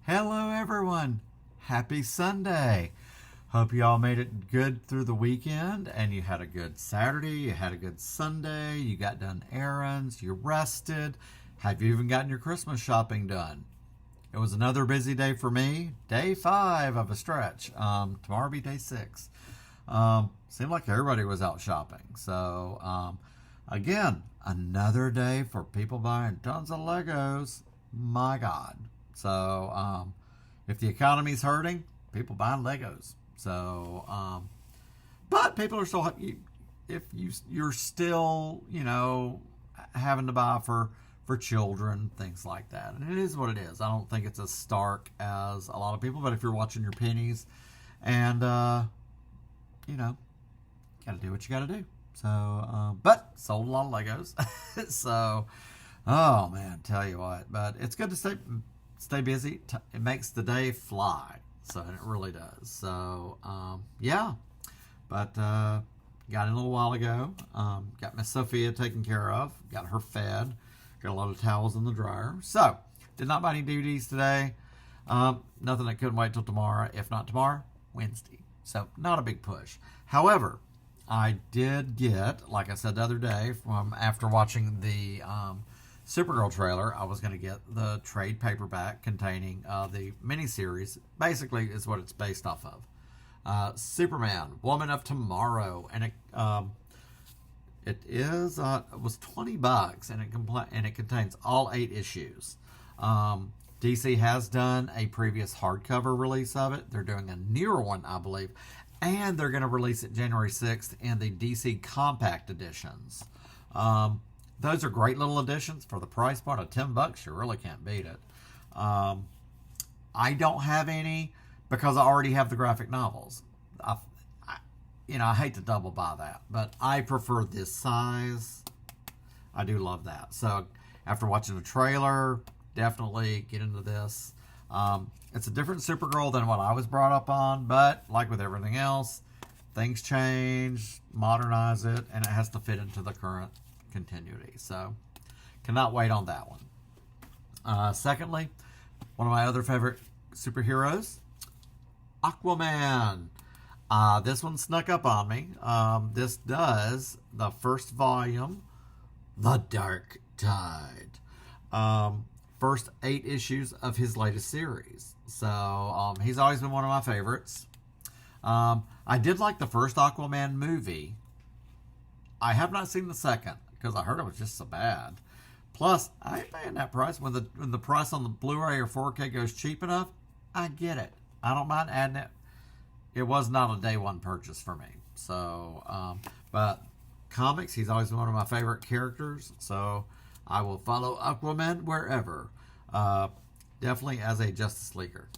Hello, everyone. Happy Sunday. Hope you all made it good through the weekend and you had a good Saturday, you had a good Sunday, you got done errands, you rested. Have you even gotten your Christmas shopping done? It was another busy day for me. Day 5 of a stretch. Tomorrow will be day 6. Seemed like everybody was out shopping. So, again, another day for people buying tons of Legos. My God. So, if the economy's hurting, people buying Legos. So, but people are still, if you're still, having to buy for children, things like that. And it is what it is. I don't think it's as stark as a lot of people, but if you're watching your pennies and, got to do what you got to do. So, but sold a lot of Legos. So, oh man, tell you what, but it's good to stay busy. It makes the day fly. So it really does. So yeah, but got in a little while ago. Got Miss Sophia taken care of. Got her fed. Got a lot of towels in the dryer. So did not buy any DVDs today. Nothing that couldn't wait till tomorrow. If not tomorrow, Wednesday. So not a big push. However, I did get, like I said the other day, from after watching the Supergirl trailer, I was going to get the trade paperback containing the miniseries. Basically, is what it's based off of. Superman, Woman of Tomorrow, and it was $20, and it contains all 8 issues. DC has done a previous hardcover release of it. They're doing a newer one, I believe, and they're going to release it January 6th in the DC Compact editions. Those are great little additions for the price point of $10. You really can't beat it. I don't have any because I already have the graphic novels. I hate to double buy that, but I prefer this size. I do love that. So after watching the trailer, definitely get into this. It's a different Supergirl than what I was brought up on, but like with everything else, things change, modernize it, and it has to fit into the current continuity. So cannot wait on that one. Secondly, one of my other favorite superheroes, Aquaman. This one snuck up on me. This does the first volume, The Dark Tide. First 8 issues of his latest series. So he's always been one of my favorites. I did like the first Aquaman movie. I have not seen the second because I heard it was just so bad. Plus, I ain't paying that price. When the price on the Blu-ray or 4K goes cheap enough, I get it. I don't mind adding it. It was not a day one purchase for me. So, but comics, he's always been one of my favorite characters. So I will follow Aquaman wherever. Definitely as a Justice Leaguer.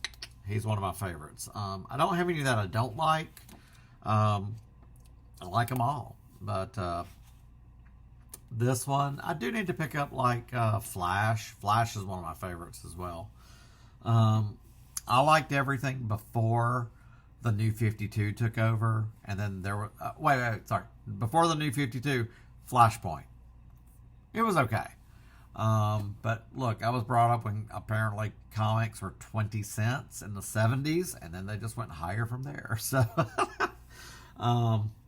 He's one of my favorites. I don't have any that I don't like. I like them all. But this one, I do need to pick up like Flash. Flash is one of my favorites as well. I liked everything before the New 52 took over. And then there were... sorry. Before the New 52, Flashpoint. It was okay. But look, I was brought up when apparently comics were 20 cents in the 70s. And then they just went higher from there. So...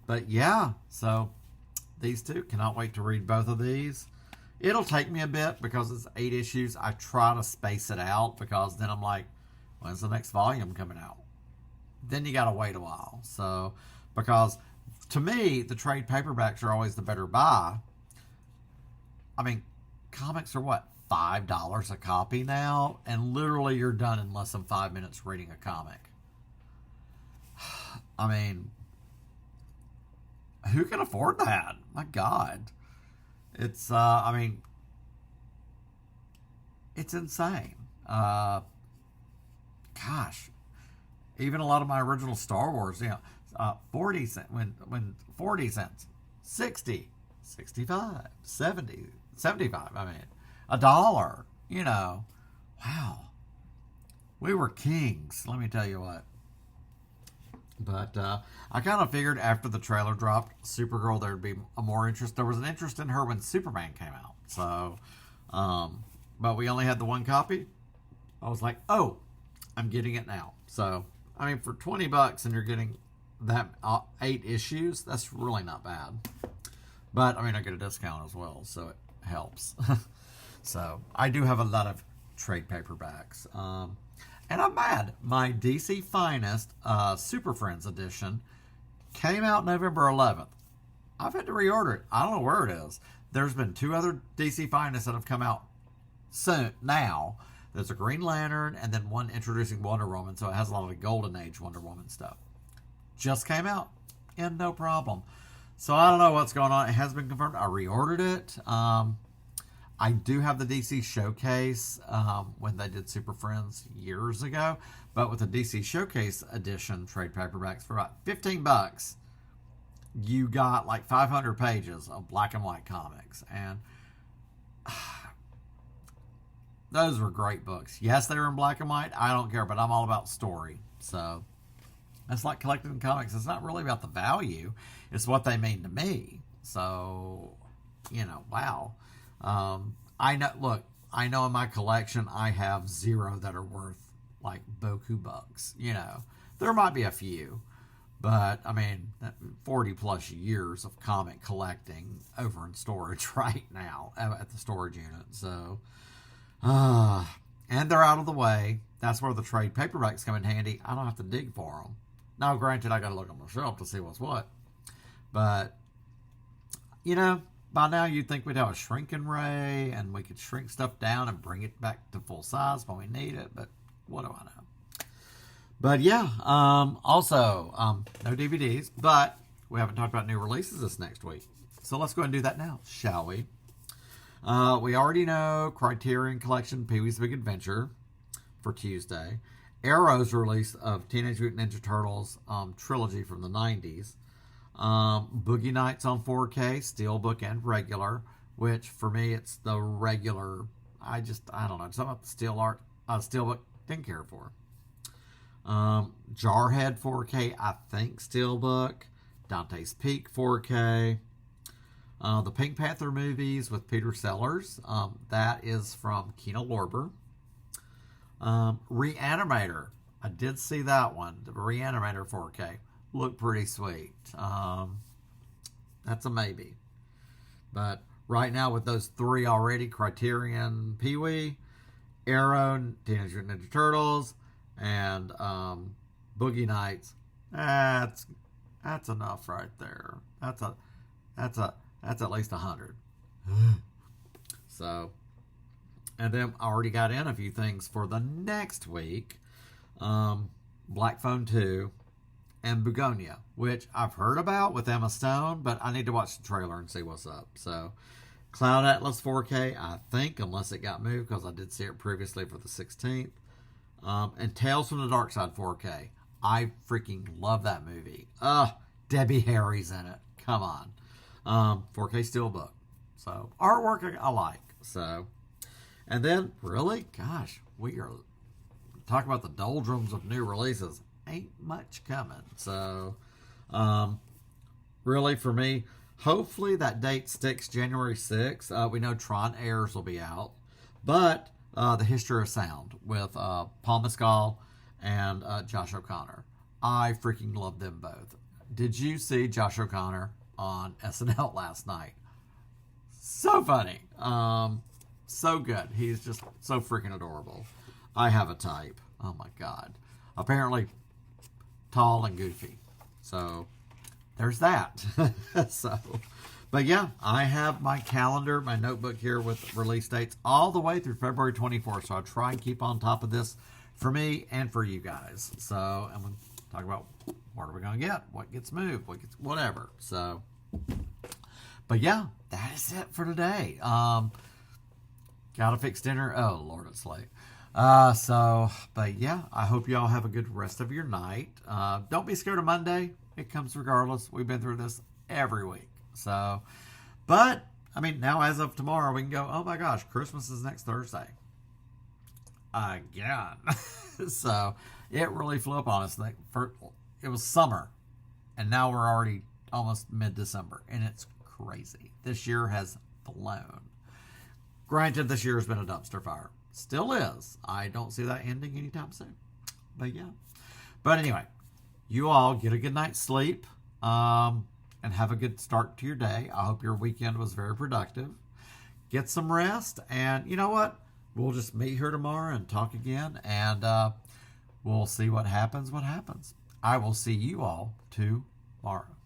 but yeah, so these two, cannot wait to read both of these. It'll take me a bit because it's 8 issues. I try to space it out because then I'm like, when's the next volume coming out? Then you got to wait a while. So, because to me, the trade paperbacks are always the better buy. I mean, comics are what, $5 a copy now? And literally you're done in less than 5 minutes reading a comic. I mean... who can afford that? My God. It's, it's insane. Gosh. Even a lot of my original Star Wars, 40 cents, when 40 cents, 60, 65, 70, 75, $1, wow. We were kings, let me tell you what. But I kind of figured after the trailer dropped, Supergirl, there'd be a more interest. There was an interest in her when Superman came out. So, but we only had the one copy. I was like, oh, I'm getting it now. So, I mean, for $20 and you're getting that 8 issues, that's really not bad. But, I mean, I get a discount as well, so it helps. So, I do have a lot of trade paperbacks. And I'm mad. My DC Finest Super Friends edition came out November 11th. I've had to reorder it. I don't know where it is. There's been 2 other DC Finest that have come out soon now. There's a Green Lantern and then one introducing Wonder Woman, so it has a lot of the Golden Age Wonder Woman stuff. Just came out, and no problem. So I don't know what's going on. It has been confirmed. I reordered it. I do have the DC Showcase when they did Super Friends years ago, but with the DC Showcase edition trade paperbacks for about $15, you got like 500 pages of black and white comics, and those were great books. Yes, they were in black and white. I don't care, but I'm all about story. So it's like collecting comics. It's not really about the value. It's what they mean to me. So, wow. I know. Look, I know in my collection I have 0 that are worth like boku bucks. There might be a few, but I mean, 40 plus years of comic collecting over in storage right now at the storage unit. So. And they're out of the way. That's where the trade paperbacks come in handy. I don't have to dig for them. Now, granted, I got to look on the shelf to see what's what. But, by now you'd think we'd have a shrinking ray and we could shrink stuff down and bring it back to full size when we need it. But what do I know? But yeah, also, no DVDs, but we haven't talked about new releases this next week. So let's go ahead and do that now, shall we? We already know Criterion Collection Pee-wee's Big Adventure for Tuesday. Arrow's release of Teenage Mutant Ninja Turtles trilogy from the 90s. Boogie Nights on 4K, Steelbook and regular, which for me it's the regular. I don't know. Something about the Steelbook, didn't care for. Jarhead 4K, I think Steelbook. Dante's Peak 4K. The Pink Panther movies with Peter Sellers. That is from Kino Lorber. Reanimator. I did see that one. The Reanimator 4K. Looked pretty sweet. That's a maybe. But right now with those 3 already, Criterion Pee-wee, Arrow, Teenage Mutant Ninja Turtles, and Boogie Nights. That's enough right there. That's at least 100. So, and then I already got in a few things for the next week. Black Phone 2 and Begonia, which I've heard about with Emma Stone, but I need to watch the trailer and see what's up. So, Cloud Atlas 4K, I think, unless it got moved, because I did see it previously for the 16th. And Tales from the Dark Side 4K. I freaking love that movie. Debbie Harry's in it. Come on. 4K Steelbook. So, artwork I like. So, and then, really, gosh, we are talking about the doldrums of new releases. Ain't much coming. So, really, for me, hopefully that date sticks, January 6th. We know Tron Heirs will be out. But, The History of Sound with Paul Mescal and Josh O'Connor. I freaking love them both. Did you see Josh O'Connor on SNL last night? So funny. So good. He's just so freaking adorable. I have a type. Oh my God. Apparently tall and goofy. So there's that. But yeah, I have my calendar, my notebook here with release dates all the way through February 24th. So I try and keep on top of this for me and for you guys. So I'm going to talk about what are we going to get, what gets moved, what gets whatever. So, but yeah, that is it for today. Gotta fix dinner. Oh Lord, it's late. But yeah, I hope y'all have a good rest of your night. Don't be scared of Monday. It comes regardless. We've been through this every week. So, but I mean, now as of tomorrow, we can go, oh my gosh, Christmas is next Thursday. Again. So it really flew up on us. It was summer, and now we're already almost mid-December, and it's crazy. This year has blown. Granted, this year has been a dumpster fire. Still is. I don't see that ending anytime soon. But yeah. But anyway, you all get a good night's sleep, and have a good start to your day. I hope your weekend was very productive. Get some rest, and you know what? We'll just meet here tomorrow and talk again, and we'll see what happens. I will see you all tomorrow.